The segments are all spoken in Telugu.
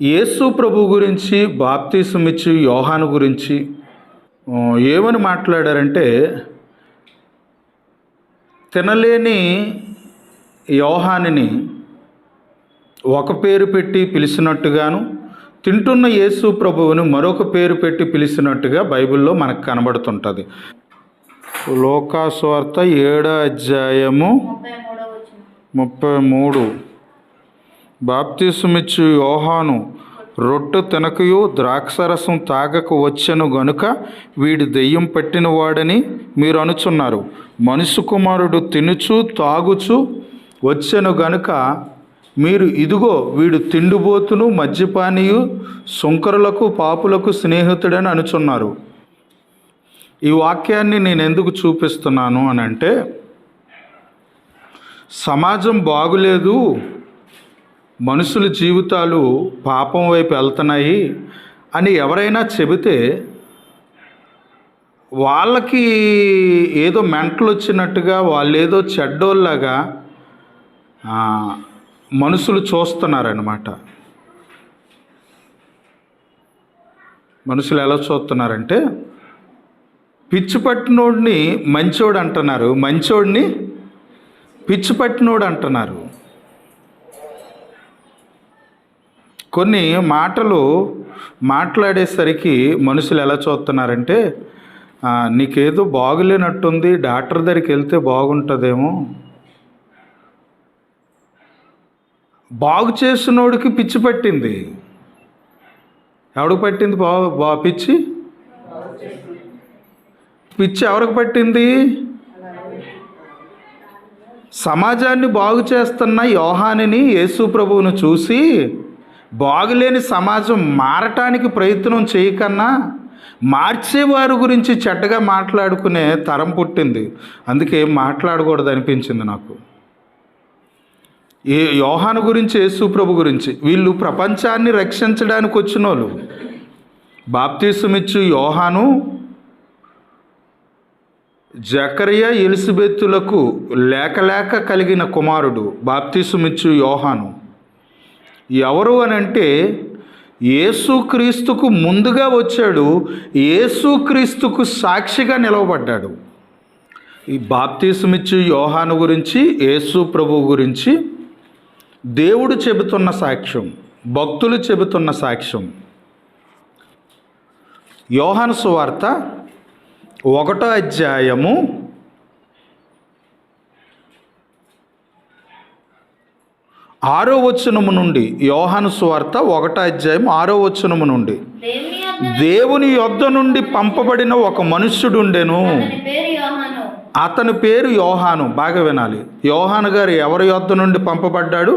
యేసు ప్రభు గురించి, బాప్తిసమిచ్చు యోహాను గురించి ఏమని మాట్లాడారంటే, తినలేని యోహానుని ఒక పేరు పెట్టి పిలిచినట్టుగాను, తింటున్న యేసు ప్రభువుని మరొక పేరు పెట్టి పిలిచినట్టుగా బైబిల్లో మనకు కనబడుతుంటుంది. లోకాసువార్త 7వ అధ్యాయము 33. బాప్తిసమిచ్చు యోహాను రొట్టె తినకయు ద్రాక్షరసం తాగక వచ్చెను గనుక వీడి దెయ్యం పట్టినవాడని మీరు అనుచున్నారు. మనుష్య కుమారుడు తినుచు తాగుచు వచ్చెను గనుక మీరు ఇదిగో వీడు తిండిబోతును, మద్యపానీయు, సుంకరులకు పాపులకు స్నేహితుడని అనుచున్నారు. ఈ వాక్యాన్ని నేను ఎందుకు చూపిస్తున్నాను అని అంటే, సమాజం బాగులేదు, మనుషుల జీవితాలు పాపం వైపు వెళ్తున్నాయి అని ఎవరైనా చెబితే వాళ్ళకి ఏదో మెంటలు వచ్చినట్టుగా, వాళ్ళు ఏదో చెడ్డోళ్ళలాగా మనుషులు చూస్తున్నారన్నమాట. మనుషులు ఎలా చూస్తున్నారంటే, పిచ్చి పట్టినోడిని మంచోడు అంటున్నారు, మంచోడిని పిచ్చి పట్టినోడు అంటున్నారు. కొన్ని మాటలు మాట్లాడేసరికి మనుషులు ఎలా చూస్తున్నారంటే, నీకేదో బాగులేనట్టుంది, డాక్టర్ దగ్గరికి వెళ్తే బాగుంటుందేమో. బాగు చేసినోడికి పిచ్చి పట్టింది. ఎవడికి పట్టింది పిచ్చి? పిచ్చి ఎవరికి పట్టింది? సమాజాన్ని బాగు చేస్తున్న యోహానుని, యేసు ప్రభువును చూసి బాగులేని సమాజం మారటానికి ప్రయత్నం చేయకన్నా మార్చేవారి గురించి చెడ్డగా మాట్లాడుకునే తరం పుట్టింది. అందుకే మాట్లాడకూడదు అనిపించింది నాకు. ఈ యోహాను గురించి, యేసు ప్రభు గురించి, వీళ్ళు ప్రపంచాన్ని రక్షించడానికి వచ్చిన వాళ్ళు. బాప్తిసమిచ్చు యోహాను జకరియా ఎలిజబెతులకు లేక కలిగిన కుమారుడు. బాప్తిసమిచ్చు యోహాను ఎవరు అని అంటే, యేసుక్రీస్తుకు ముందుగా వచ్చాడు, యేసుక్రీస్తుకు సాక్షిగా నిలవబడ్డాడు. ఈ బాప్తిసమిచ్చు యోహాను గురించి, యేసు ప్రభు గురించి దేవుడు చెబుతున్న సాక్ష్యం, భక్తులు చెబుతున్న సాక్ష్యం. యోహాను సువార్త 1వ అధ్యాయము 6వ వచనము నుండి, యోహాను సువార్త 1వ అధ్యాయం 6వ వచనము నుండి, దేవుని యొద్ద నుండి పంపబడిన ఒక మనుష్యుడుండెను, అతని పేరు యోహాను. బాగా వినాలి. యోహాను గారు ఎవరి యొద్ద నుండి పంపబడ్డాడు?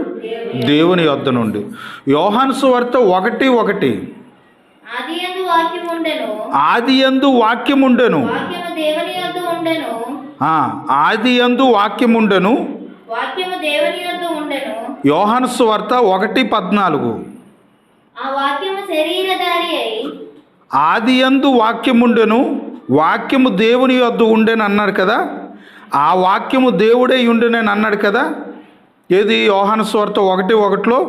దేవుని యొద్ద నుండి. యోహాను సువార్త 1:1, ఆది యందు వాక్యముండెను, ఆది యందు వాక్యముండెను. యోహాను సువార్త 1:14, ఆది యందు వాక్యముండెను, వాక్యము దేవుని యొద్ద ఉండెను అన్నాడు కదా. ఆ వాక్యము దేవుడే ఉండెనని అన్నాడు కదా. ఏది? యోహాను సువార్త 1:1లో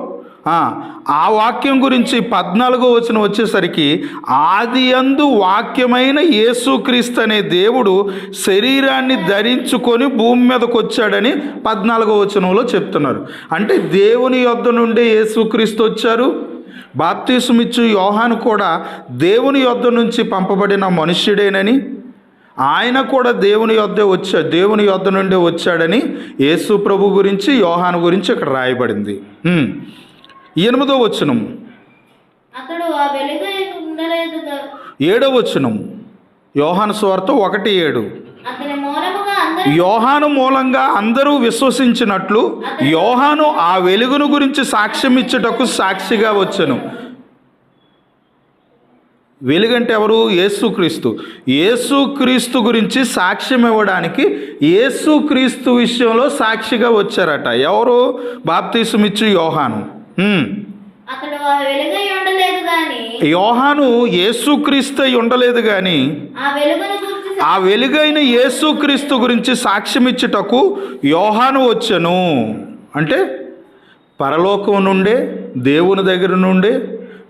ఆ వాక్యం గురించి 14వ వచనం వచ్చేసరికి, ఆది యందు వాక్యమైన యేసుక్రీస్తు అనే దేవుడు శరీరాన్ని ధరించుకొని భూమి మీదకి వచ్చాడని 14వ వచనంలో చెప్తున్నారు. అంటే దేవుని యొద్ద నుండే యేసుక్రీస్తు వచ్చారు. బాప్తిసమిచ్చు యోహాను కూడా దేవుని యొద్ద నుంచి పంపబడిన మనుష్యుడేనని, ఆయన కూడా దేవుని యొద్ద నుండే వచ్చాడని యేసు ప్రభు గురించి, యోహాను గురించి ఇక్కడ రాయబడింది. 8వ వచనం, 7వ వచనం, యోహాను సువార్త 1:7, యోహాను మూలంగా అందరూ విశ్వసించినట్లు యోహాను ఆ వెలుగును గురించి సాక్ష్యం ఇచ్చుటకు సాక్షిగా వచ్చెను. వెలుగంటే ఎవరు? యేసుక్రీస్తు. యేసుక్రీస్తు గురించి సాక్ష్యం ఇవ్వడానికి యేసుక్రీస్తు విషయంలో సాక్షిగా వచ్చారట. ఎవరు? బాప్తిసమిచ్చు యోహాను. యోహాను యేసుక్రీస్తు ఉండలేదు కానీ ఆ వెలుగైన యేసుక్రీస్తు గురించి సాక్ష్యం ఇచ్చుటకు యోహాను వచ్చెను. అంటే పరలోకం నుండే, దేవుని దగ్గర నుండే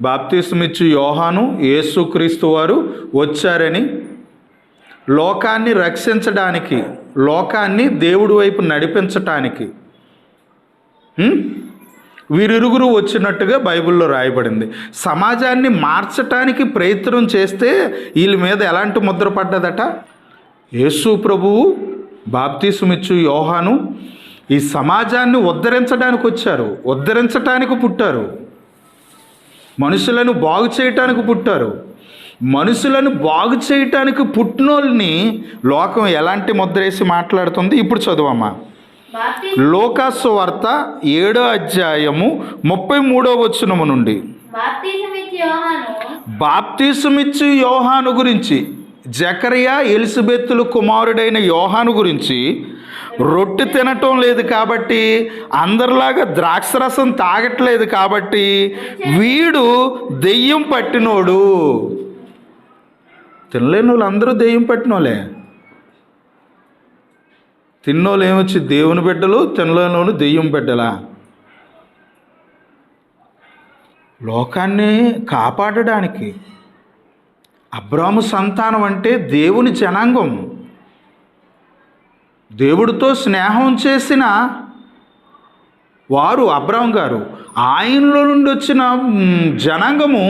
బాప్తిస్మిచ్చు యోహాను యేసుక్రీస్తు వారు వచ్చారని, లోకాన్ని రక్షించడానికి, లోకాన్ని దేవుడి వైపు నడిపించటానికి వీరిరుగురు వచ్చినట్టుగా బైబిల్లో రాయబడింది. సమాజాన్ని మార్చటానికి ప్రయత్నం చేస్తే వీళ్ళ మీద ఎలాంటి ముద్ర పడ్డదట? యేసు ప్రభువు, బాప్తిస్మిచ్చు యోహాను ఈ సమాజాన్ని ఉద్ధరించడానికి వచ్చారు, ఉద్ధరించటానికి పుట్టారు, మనుషులను బాగు చేయటానికి పుట్టారు. మనుషులను బాగు చేయటానికి పుట్టినోళ్ళని లోకం ఎలాంటి ముద్రేసి మాట్లాడుతుంది? ఇప్పుడు చదువమ్మా. లోకాసు వార్త 7వ అధ్యాయము 33వ వచనము నుండి. బాప్తిసమిచ్చు యోహాను గురించి, జకరియా ఎలిజబెతుల కుమారుడైన యోహాను గురించి, రొట్టె తినటం లేదు కాబట్టి, అందరిలాగా ద్రాక్షరసం తాగట్లేదు కాబట్టి వీడు దెయ్యం పట్టినోడు. తినలేని వాళ్ళు అందరూ దెయ్యం పట్టినోళ్ళే. తిన్నోళ్ళు ఏమొచ్చి దేవుని బిడ్డలు, తినలేని వాళ్ళు దెయ్యం బిడ్డలా? లోకాన్ని కాపాడడానికి అబ్రాము సంతానం అంటే దేవుని జనాంగం, దేవుడితో స్నేహం చేసిన వారు అబ్రాం గారు. ఆయనలో నుండి వచ్చిన జనాంగము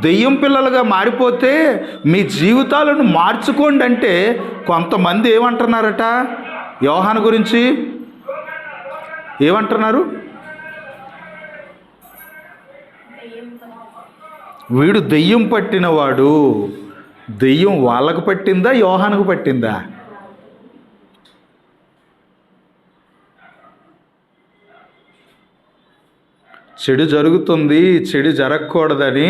దెయ్యం పిల్లలుగా మారిపోతే మీ జీవితాలను మార్చుకోండి అంటే కొంతమంది ఏమంటున్నారట? యోహాను గురించి ఏమంటున్నారు? వీడు దెయ్యం పట్టినవాడు. దెయ్యం వాళ్ళకు పట్టిందా, యోహానుకు పట్టిందా? చెడు జరుగుతుంది, చెడు జరగకూడదని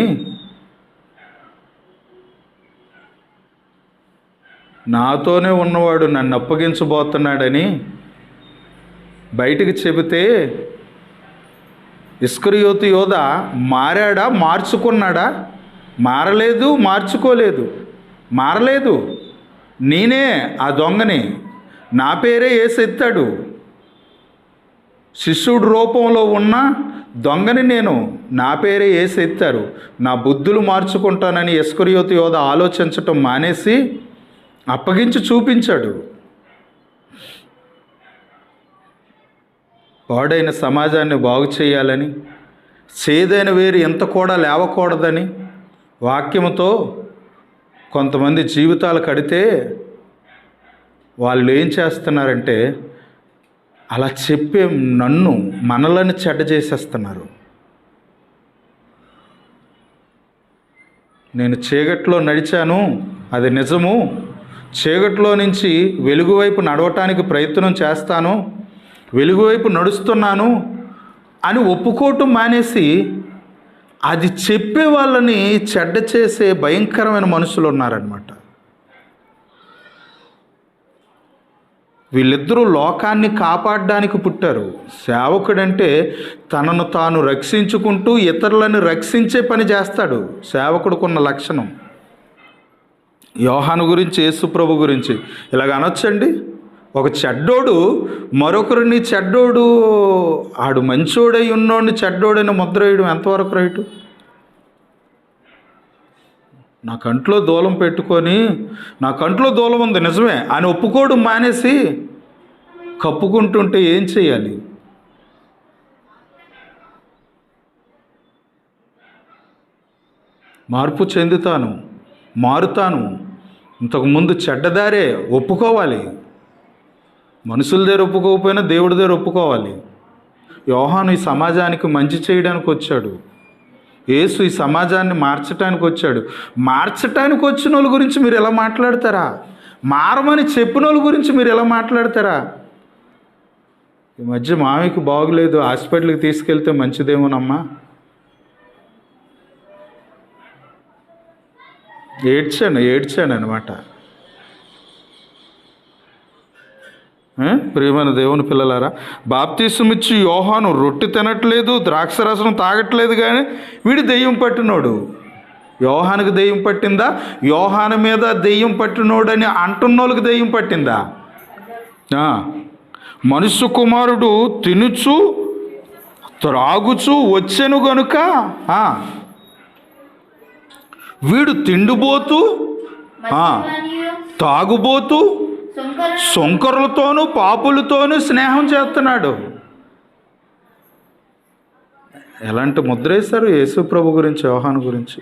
నాతోనే ఉన్నవాడు నన్ను అప్పగించబోతున్నాడని బయటికి చెబితే ఇస్కరియోతు యోధ మారాడా, మార్చుకున్నాడా? మారలేదు, మార్చుకోలేదు. మారలేదు. నేనే ఆ దొంగని, నా పేరే యేసు ఎత్తాడు. శిష్యుడు రూపంలో ఉన్న దొంగని నేను, నా పేరే యేసు ఎత్తారు. నా బుద్ధులు మార్చుకుంటానని ఇస్కరియోతు యోధ ఆలోచించటం మానేసి అప్పగించి చూపించాడు. పాడైన సమాజాన్ని బాగు చేయాలని, చేదైన వేరు ఎంత కూడా లేవకూడదని వాక్యముతో కొంతమంది జీవితాలు కడితే వాళ్ళు ఏం చేస్తున్నారంటే అలా చెప్పే మనలను చెడ్డ చేసేస్తున్నారు. నేను చీకట్లో నడిచాను, అది నిజము, చీకట్లో నుంచి వెలుగు వైపు నడవటానికి ప్రయత్నం చేస్తాను, వెలుగు వైపు నడుస్తున్నాను అని ఒప్పుకోవటం మానేసి అది చెప్పే వాళ్ళని చెడ్డ చేసే భయంకరమైన మనుషులు ఉన్నారన్నమాట. వీళ్ళిద్దరూ లోకాన్ని కాపాడడానికి పుట్టారు. సేవకుడంటే తనను తాను రక్షించుకుంటూ ఇతరులను రక్షించే పని చేస్తాడు. సేవకుడుకున్న లక్షణం. యోహాను గురించి, యేసుప్రభు గురించి ఇలాగ అనొచ్చండి. ఒక చెడ్డోడు మరొకరిని చెడ్డోడు, ఆడు మంచోడై ఉన్నోడిని చెడ్డోడైన ముద్ర వేయడం ఎంతవరకు రైటు? నా కంట్లో దూలం పెట్టుకొని, నా కంట్లో దూలం ఉంది నిజమే అని ఒప్పుకోవడం మానేసి కప్పుకుంటుంటే ఏం చేయాలి? మార్పు చెందుతాను, మారుతాను. ఇంతకుముందు చెడ్డదారే ఒప్పుకోవాలి. మనుషుల దగ్గర ఒప్పుకోకపోయినా దేవుడి దగ్గర ఒప్పుకోవాలి. యోహాను ఈ సమాజానికి మంచి చేయడానికి వచ్చాడు. యేసు ఈ సమాజాన్ని మార్చడానికి వచ్చాడు. మార్చడానికి వచ్చిన వాళ్ళ గురించి మీరు ఎలా మాట్లాడతారా? మారమని చెప్పిన వాళ్ళ గురించి మీరు ఎలా మాట్లాడతారా? ఈ మధ్య మామికి బాగులేదు, హాస్పిటల్కి తీసుకెళ్తే మంచిదేమోనమ్మా. ఏడ్చాను అనమాట. ప్రియమైన దేవుని పిల్లలారా, బాప్తిసమిచ్చి యోహాను రొట్టె తినట్లేదు, ద్రాక్షరసం తాగట్లేదు, కానీ వీడు దెయ్యం పట్టినోడు. యోహానుకి దెయ్యం పట్టిందా? యోహాను మీద దెయ్యం పట్టినోడని అంటున్నోళ్ళకి దెయ్యం పట్టిందా? మనుష్య కుమారుడు తినుచు త్రాగుచు వచ్చెను గనుక వీడు తిండిపోతూ తాగుబోతూ సొంకరులతోనూ పాపులతోనూ స్నేహం చేస్తున్నాడు. ఎలాంటి ముద్ర వేశారు యేసు ప్రభు గురించి, యోహాను గురించి.